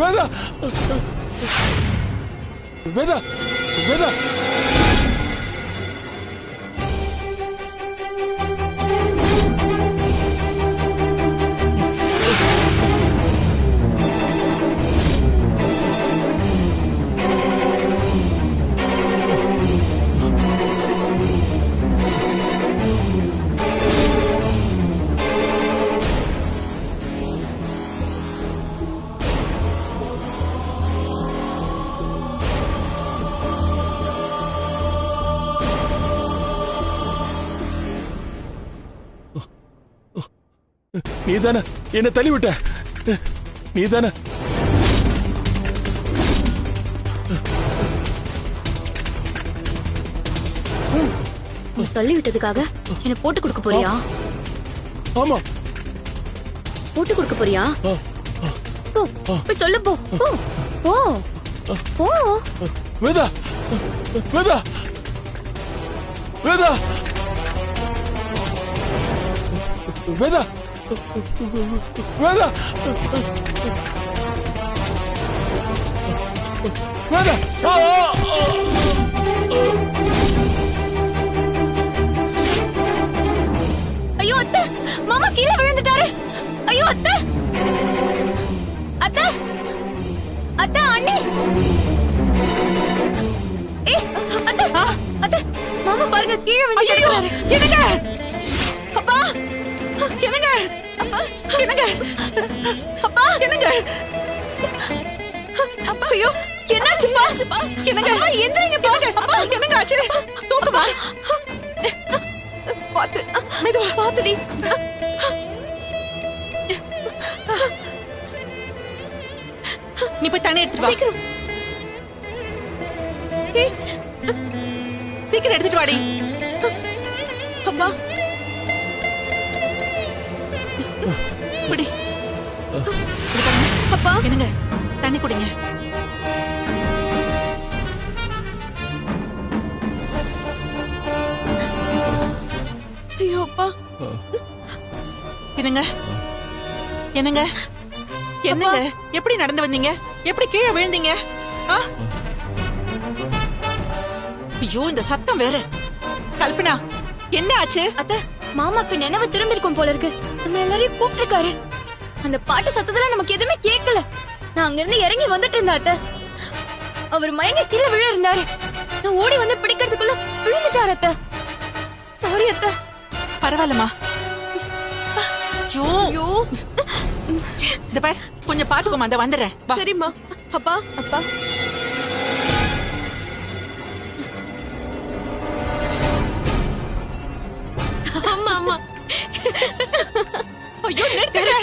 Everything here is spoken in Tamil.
வேதா வேதா வேதா நீதானே என்ன தள்ளி விட்ட? நீதானே தள்ளி விட்டதுக்காக என்ன போட்டு கொடுக்க போறியா? ஆமா. போட்டு கொடுக்க போறியா? போ போய் சொல்லு. போ போ போ. வேதா வேதா வேதா வேதா வேதா வேதா ஐயோ அத்தை, மாமா கீழே விழுந்துட்டாரு. ஐயோ அத்தை, அத்தை, அத்தை, அண்ணி. அத்தை, அத்தை, மாமா பாருங்க கீழே விழுந்துட்டாரு. என்னங்க? அப்பா, என்னங்க? என்னங்க? அப்பா, என்னங்க? ஐயோ, என்னாச்சுப்பா? என்னங்க? எந்திரிங்க பாருங்க. அப்பா, என்னங்க ஆச்சு? தூக்குமா? பாத்து, மெதுவா பாத்துடி. நீ போய் தண்ணி எடுத்துட்டு வா. சீக்கிரம். சீக்கிரம் எடுத்துட்டு வாடி. அப்பா குடி. அப்பா என்னங்க தண்ணி குடிங்க. ஐயோ அப்பா. என்னங்க என்னங்க என்னங்க எப்படி நடந்து வந்தீங்க? எப்படி கீழே விழுந்தீங்க? ஐயோ இந்த சத்தம் வேற. கல்பனா என்ன ஆச்சு? அத்தை, மாமாக்கு நினைவு திரும்பி இருக்கும் போல இருக்கு. நம்ம எல்லாரையும் கூப்பிட்டுருக்காரு. அந்த பாட்டு சத்தத்துல நமக்கு எதுவுமே கேட்கல. நான் அங்க இருந்து இறங்கி வந்துட்டு இருந்தேன் அத்தை. அவர் மயங்கி கீழே விழ இருந்தாரு. நான் ஓடி வந்து பிடிக்கிறதுக்குள்ள விழுந்துட்டாரு அத்தை. சாரி அத்தை. பரவாயில்லம்மா. ஐயோ இந்த பார் கொஞ்சம் பாத்துக்கோமா. அந்த வந்துடுறேன். சரிம்மா. அப்பா அப்பா ஆமா ஆமா. ஐயோ நிறுத்துங்க.